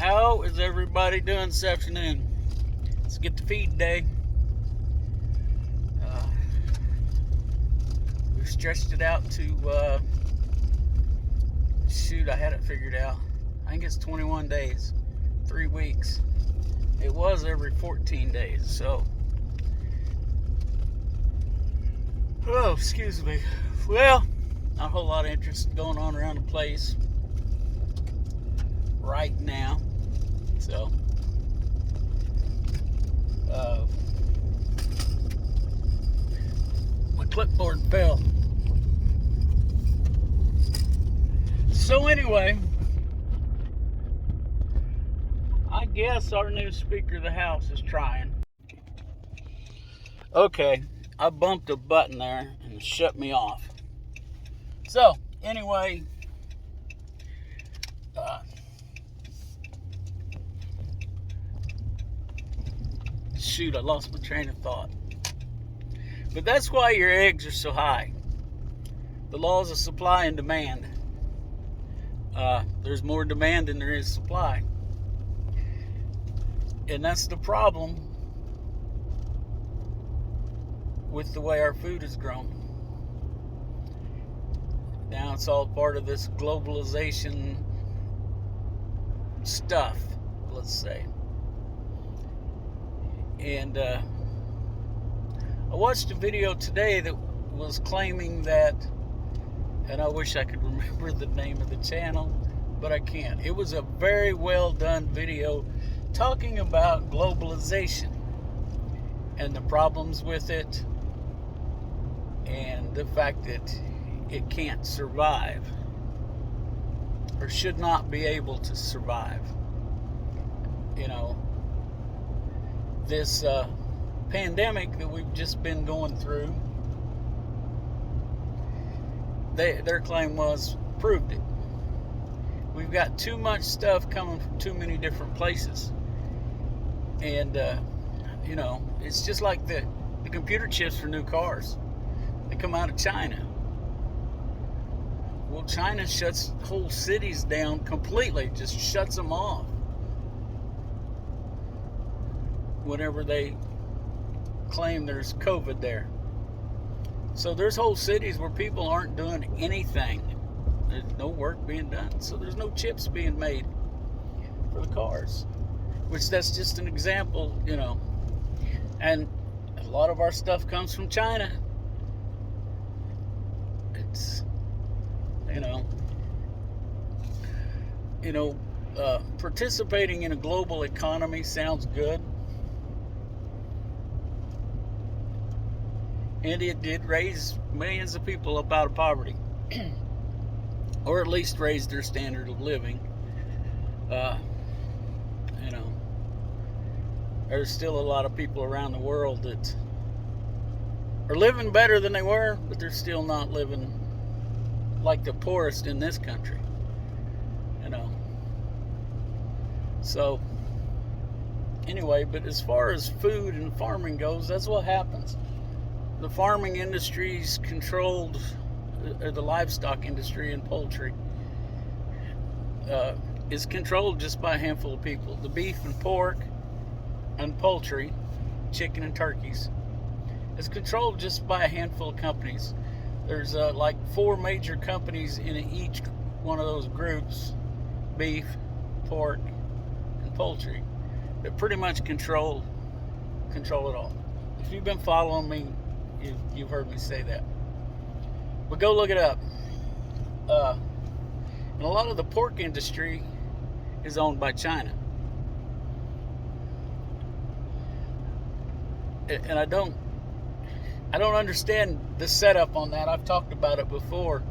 How is everybody doing this afternoon? Let's get to feed day. Uh, we've stretched it out to, shoot, I had it figured out. I think it's 21 days, 3 weeks. It was every 14 days, so. Oh, excuse me. Well, not a whole lot of interest going on around the place right now. So, my clipboard fell. So anyway, I guess our new Speaker of the House is trying. Okay, I bumped a button there and it shut me off. So, anyway, shoot, I lost my train of thought. But that's why your eggs are so high. The laws of supply and demand. There's more demand than there is supply. And that's the problem with the way our food is grown. Now it's all part of this globalization stuff, let's say. And I watched a video today that was claiming that, and I wish I could remember the name of the channel, but I can't. It was a very well done video talking about globalization and the problems with it and the fact that it can't survive or should not be able to survive. You know, this pandemic that we've just been going through, their claim was proved it. We've got too much stuff coming from too many different places. And, you know, it's just like the computer chips for new cars. They come out of China. Well, China shuts whole cities down completely, just shuts them off whenever they claim there's COVID there. So there's whole cities where people aren't doing anything. There's no work being done. So there's no chips being made for the cars. Which that's just an example, you know. And a lot of our stuff comes from China. It's, participating in a global economy sounds good. And it did raise millions of people up out of poverty. Or at least raise their standard of living. There's still a lot of people around the world that are living better than they were, but they're still not living like the poorest in this country. So, anyway, but as far as food and farming goes, that's what happens. The farming industry's controlled, the livestock industry and poultry is controlled just by a handful of people. The beef and pork and poultry, chicken and turkeys, is controlled just by a handful of companies. There's like 4 major companies in each one of those groups, beef, pork, and poultry, that pretty much control it all. If you've been following me, you've heard me say that. But go look it up. And a lot of the pork industry is owned by China. And I don't understand the setup on that. I've talked about it before.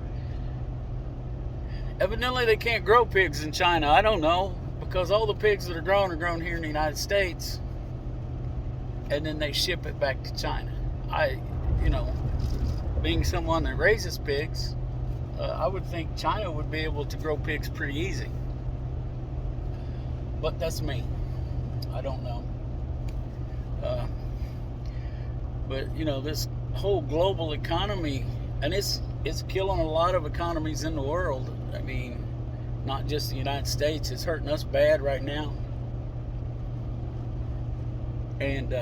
Evidently they can't grow pigs in China. I don't know, because all the pigs that are grown here in the United States, and then they ship it back to China. Being someone that raises pigs, I would think China would be able to grow pigs pretty easy. But that's me. I don't know. But this whole global economy, and it's killing a lot of economies in the world. I mean, not just the United States. It's hurting us bad right now. And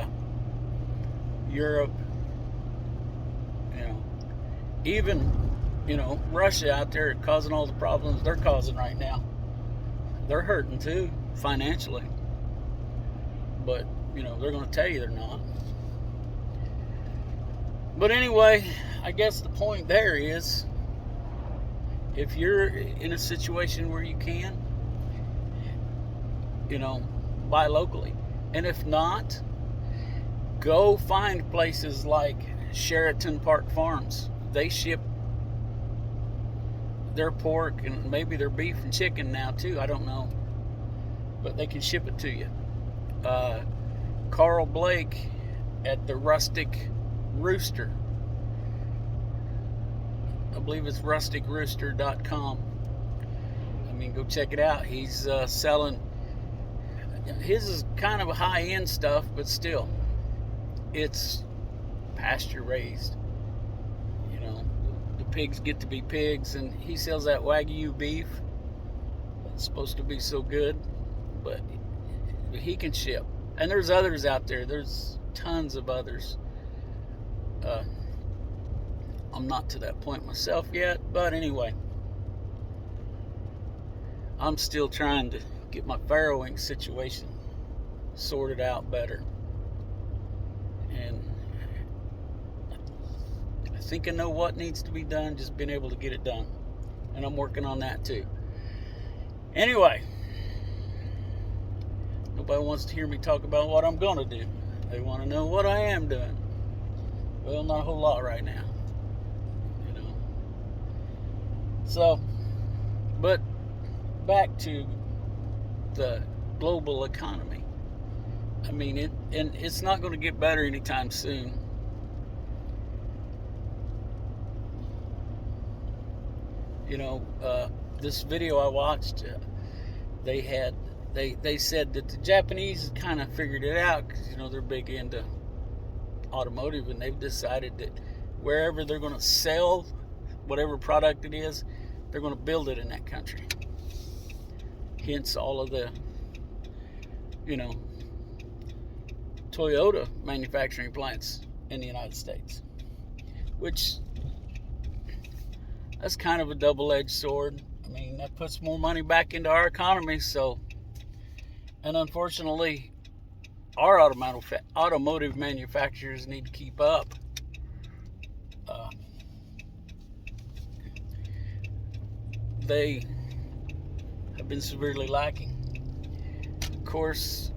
Europe, even, Russia out there causing all the problems they're causing right now. They're hurting too, financially. But, they're going to tell you they're not. But anyway, I guess the point there is, if you're in a situation where you can, buy locally. And if not, go find places like Sheraton Park Farms. They ship their pork and maybe their beef and chicken now too. I don't know. But they can ship it to you. Carl Blake at the Rustic Rooster. I believe it's rusticrooster.com. Go check it out. He's selling. His is kind of a high-end stuff, but still, it's pasture raised. The pigs get to be pigs, and he sells that Wagyu beef. It's supposed to be so good, but he can ship. And there's others out there. There's tons of others. I'm not to that point myself yet, but anyway, I'm still trying to get my farrowing situation sorted out better. And I think I know what needs to be done, just being able to get it done. And I'm working on that too. Anyway, nobody wants to hear me talk about what I'm going to do. They want to know what I am doing. Well, not a whole lot right now. So, but back to the global economy. It's not going to get better anytime soon. This video I watched, they said that the Japanese kind of figured it out because they're big into automotive, and they've decided that wherever they're going to sell whatever product it is, they're going to build it in that country. Hence all of the, Toyota manufacturing plants in the United States. Which, that's kind of a double-edged sword. That puts more money back into our economy, and unfortunately, our automotive manufacturers need to keep up. They have been severely lacking. Of course,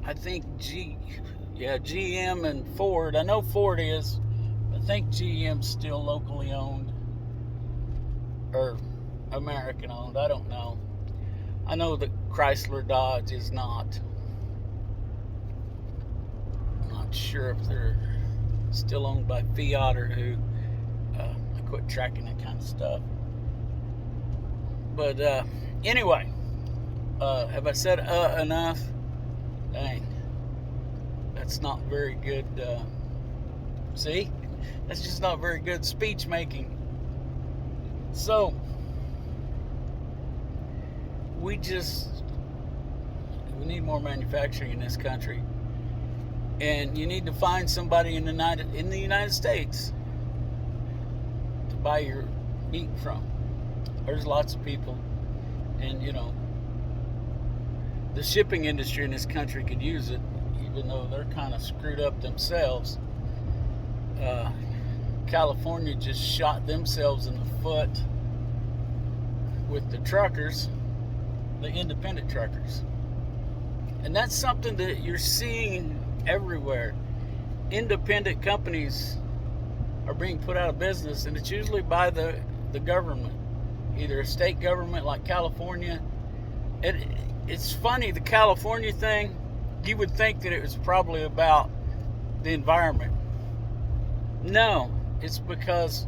I think GM and Ford, I know Ford is, I think GM's still locally owned, or American owned, I don't know. I know that Chrysler Dodge is not. I'm not sure if they're still owned by Fiat or who. I quit tracking that kind of stuff. But anyway, have I said enough? Dang, that's not very good. See, that's just not very good speech making. So we need more manufacturing in this country, and you need to find somebody in the United States to buy your meat from. There's lots of people, and the shipping industry in this country could use it, even though they're kind of screwed up themselves. California just shot themselves in the foot with the truckers, the independent truckers. And that's something that you're seeing everywhere. Independent companies are being put out of business, and it's usually by the government, either a state government like California. It's funny, the California thing, you would think that it was probably about the environment. No, it's because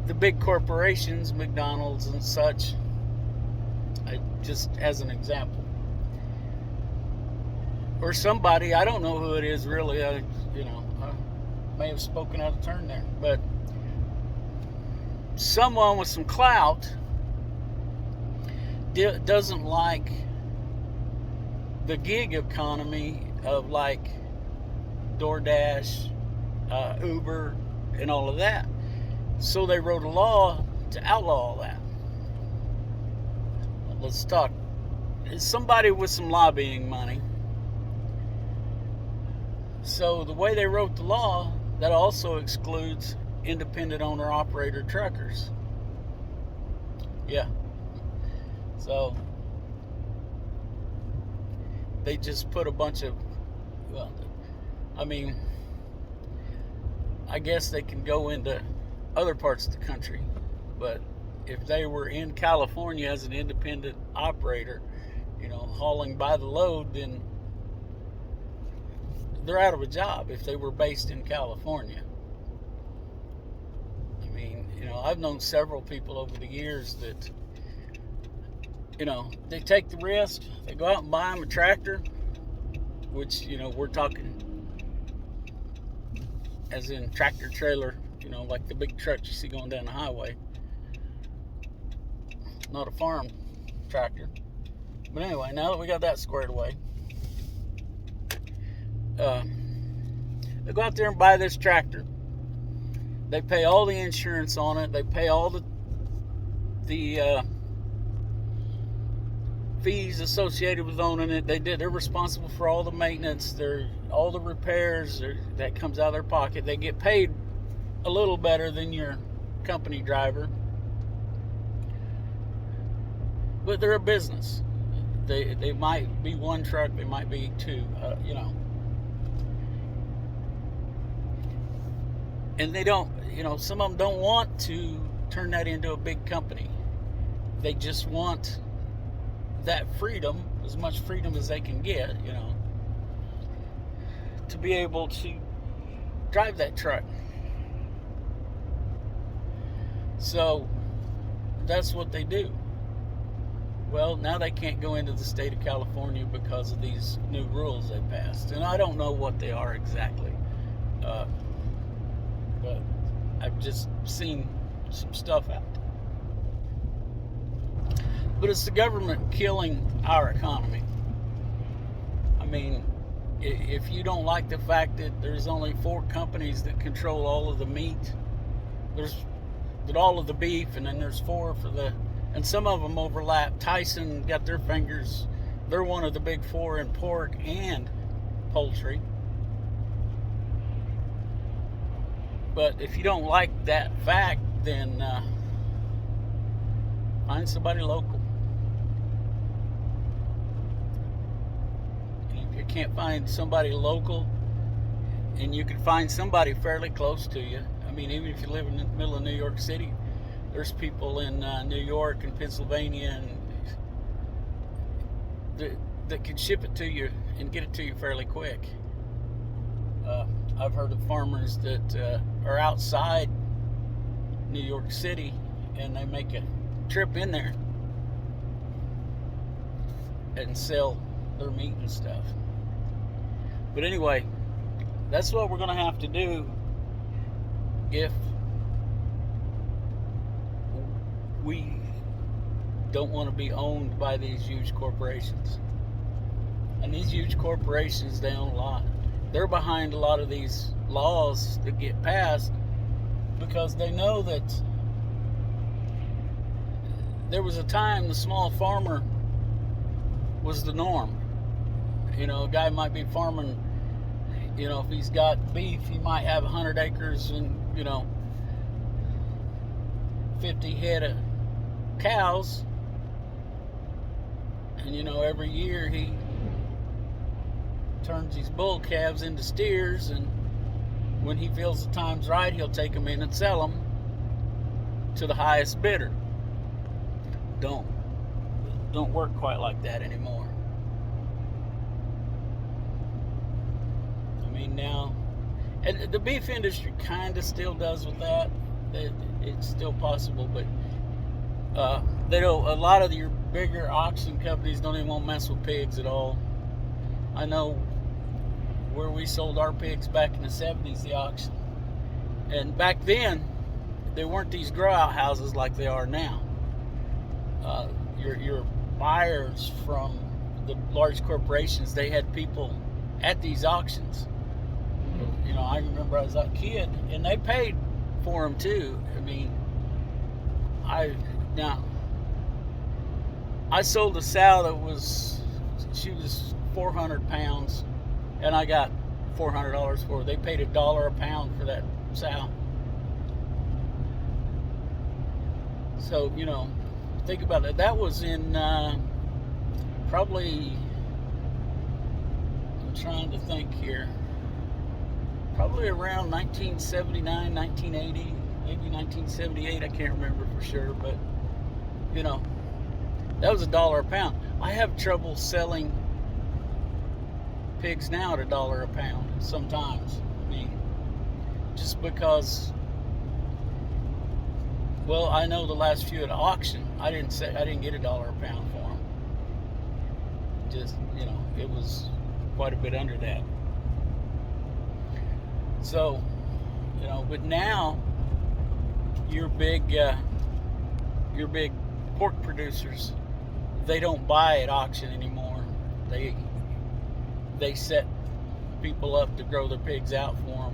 the big corporations, McDonald's and such, just as an example, or somebody, I don't know who it is really, I may have spoken out of turn there, but someone with some clout doesn't like the gig economy of like DoorDash, Uber, and all of that. So they wrote a law to outlaw all that. Let's talk. It's somebody with some lobbying money. So the way they wrote the law, that also excludes independent owner-operator truckers. Yeah. So they just put a bunch of, well, I mean, I guess they can go into other parts of the country, but if they were in California as an independent operator, hauling by the load, then they're out of a job if they were based in California. I mean, I've known several people over the years that, they take the risk, they go out and buy them a tractor, which, we're talking as in tractor trailer, like the big trucks you see going down the highway. Not a farm tractor. But anyway, now that we got that squared away, they go out there and buy this tractor. They pay all the insurance on it. They pay all the fees associated with owning it. They're responsible for all the maintenance. All the repairs that comes out of their pocket. They get paid a little better than your company driver, but they're a business. They might be one truck, they might be two, and they don't, some of them don't want to turn that into a big company. They just want that freedom, as much freedom as they can get, to be able to drive that truck. So that's what they do. Well, now they can't go into the state of California because of these new rules they passed. And I don't know what they are exactly. But I've just seen some stuff out. But it's the government killing our economy. I mean, if you don't like the fact that there's only 4 companies that control all of the meat, all of the beef, and then there's 4 for and some of them overlap. Tyson got their fingers. They're one of the big 4 in pork and poultry. But if you don't like that fact, then find somebody local. And if you can't find somebody local, and you can find somebody fairly close to you. I mean, even if you live in the middle of New York City, there's people in New York and Pennsylvania that can ship it to you and get it to you fairly quick. I've heard of farmers that are outside New York City, and they make a trip in there and sell their meat and stuff. But anyway, that's what we're going to have to do if we don't want to be owned by these huge corporations. And these huge corporations, they own a lot. They're behind a lot of these laws that get passed because they know that there was a time the small farmer was the norm. A guy might be farming, if he's got beef, he might have 100 acres and, 50 head of cows. And, every year he turns these bull calves into steers, and when he feels the time's right, he'll take them in and sell them to the highest bidder. Don't work quite like that anymore. I mean, now, and the beef industry kind of still does with that. It's still possible, but they don't. A lot of your bigger auction companies don't even want to mess with pigs at all. I know where we sold our pigs back in the 70s, the auction. And back then, there weren't these grow out houses like they are now. Your buyers from the large corporations. They had people at these auctions. You know, I remember I was a kid, and they paid for them too. I mean, I sold a sow she was 400 pounds, and I got $400 for it. They paid $1 a pound for that sow. So, you know, think about it. That was in probably, I'm trying to think here, probably around 1979, 1980, maybe 1978. I can't remember for sure, but, you know, that was $1 a pound. I have trouble selling pigs now at $1 a pound sometimes. I mean, just because, well, I know the last few at auction, I didn't get $1 a pound for them. Just, you know, it was quite a bit under that. So, you know, but now your big pork producers, they don't buy at auction anymore. They set people up to grow their pigs out for them,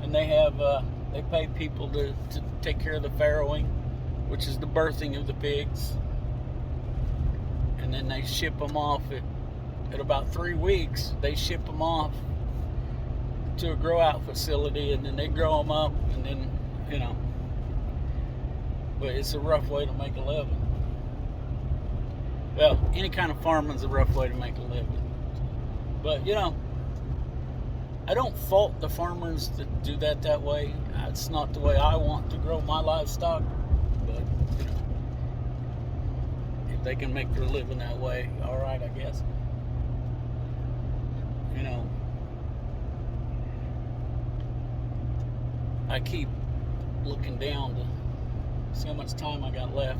and they pay people to take care of the farrowing, which is the birthing of the pigs, and then they ship them off at about 3 weeks. They ship them off to a grow out facility, and then they grow them up, and then, you know, but it's a rough way to make a living. Well, any kind of farming's a rough way to make a living. But, you know, I don't fault the farmers that do that way. It's not the way I want to grow my livestock. But, you know, if they can make their living that way, all right, I guess. You know, I keep looking down to see how much time I got left.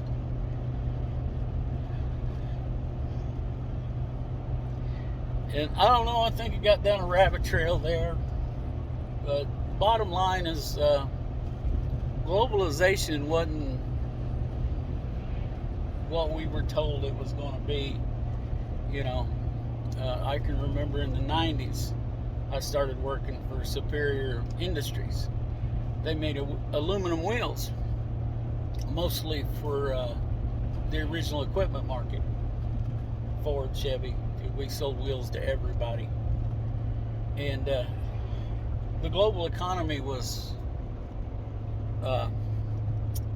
And I don't know, I think I got down a rabbit trail there. But bottom line is, globalization wasn't what we were told it was going to be. You know, I can remember in the 90s, I started working for Superior Industries. They made aluminum wheels, mostly for the original equipment market. Ford, Chevy. We sold wheels to everybody. And the global economy was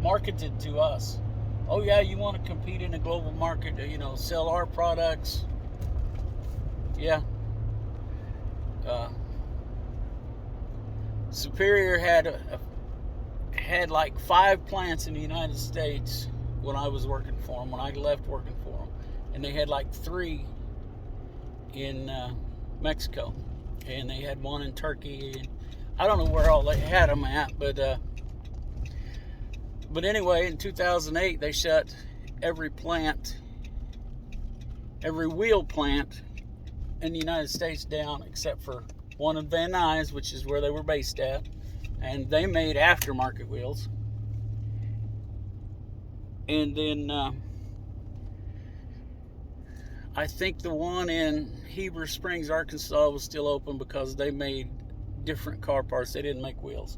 marketed to us. Oh yeah, you want to compete in a global market, you know, sell our products. Yeah. Superior had like 5 plants in the United States when I was working for them, when I left working for them. And they had like 3 in Mexico, and they had 1 in Turkey, and I don't know where all they had them at, but anyway, in 2008 they shut every wheel plant in the United States down except for one in Van Nuys, which is where they were based at, and they made aftermarket wheels. And then I think the one in Heber Springs, Arkansas was still open because they made different car parts. They didn't make wheels.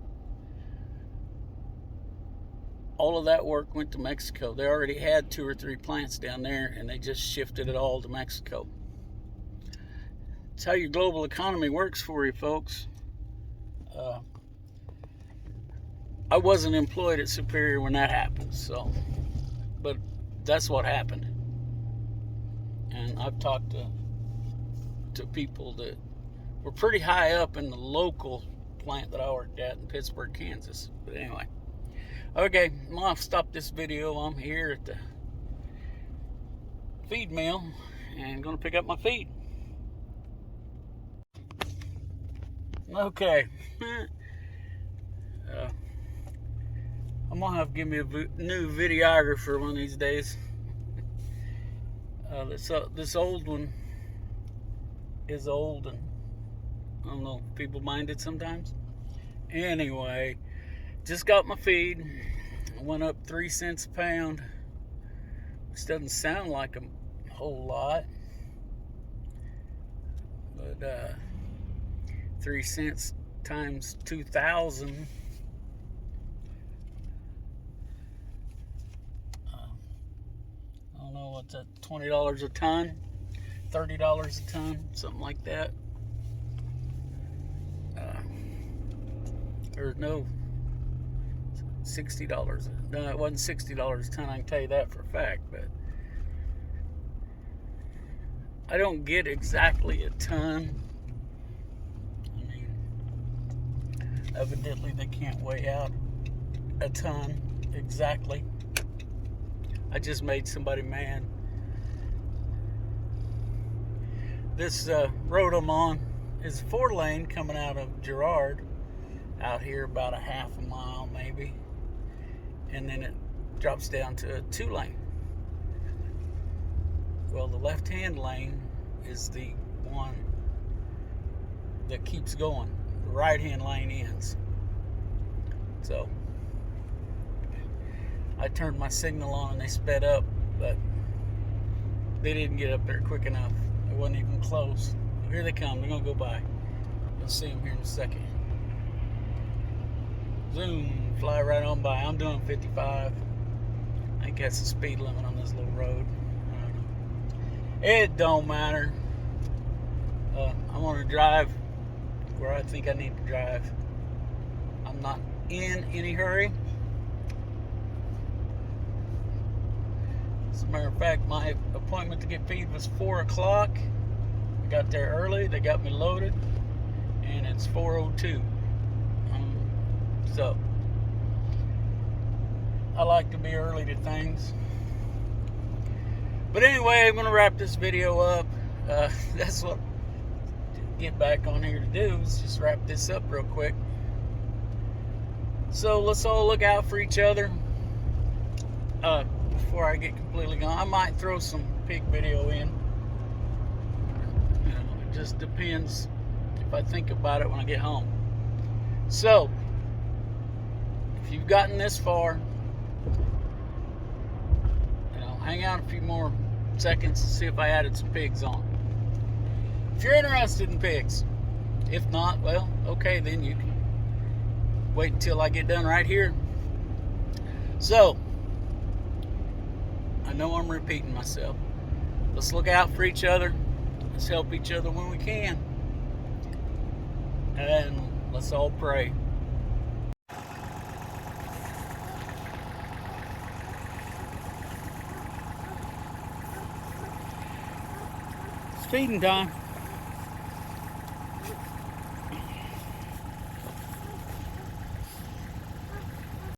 All of that work went to Mexico. They already had 2 or 3 plants down there, and they just shifted it all to Mexico. It's how your global economy works for you, folks. I wasn't employed at Superior when that happened, so, but that's what happened. And I've talked to people that were pretty high up in the local plant that I worked at in Pittsburgh, Kansas. But anyway, okay, I'm gonna stop this video. I'm here at the feed mill and gonna pick up my feed. Okay. I'm gonna have to give me a new videographer one of these days. This old one is old, and I don't know, people mind it sometimes. Anyway, just got my feed. Went up 3 cents a pound. This doesn't sound like a whole lot, but 3 cents times 2,000. I don't know, what's that, $20 a ton, $30 a ton, something like that. Or no, $60. No, it wasn't $60 a ton, I can tell you that for a fact, but I don't get exactly a ton. I mean, evidently they can't weigh out a ton exactly. I just made somebody mad. This road I'm on is 4-lane coming out of Girard, out here about a half a mile maybe, and then it drops down to a 2-lane. Well, the left-hand lane is the one that keeps going. The right-hand lane ends. So I turned my signal on and they sped up, but they didn't get up there quick enough. It wasn't even close. Here they come. They're gonna go by. You'll see them here in a second. Zoom, fly right on by. I'm doing 55. I think that's the speed limit on this little road. I don't know. It don't matter. I'm gonna drive where I think I need to drive. I'm not in any hurry. As a matter of fact, my appointment to get feed was 4 o'clock. I got there early. They got me loaded, and it's 4:02. So I like to be early to things. But anyway, I'm going to wrap this video up. That's what I get back on here to do, is just wrap this up real quick. So let's all look out for each other. Before I get completely gone, I might throw some pig video in. You know, it just depends if I think about it when I get home. So if you've gotten this far, you know, hang out a few more seconds to see if I added some pigs on. If you're interested in pigs, if not, well, okay, then you can wait until I get done right here. So I know I'm repeating myself. Let's look out for each other. Let's help each other when we can. And let's all pray. It's feeding time.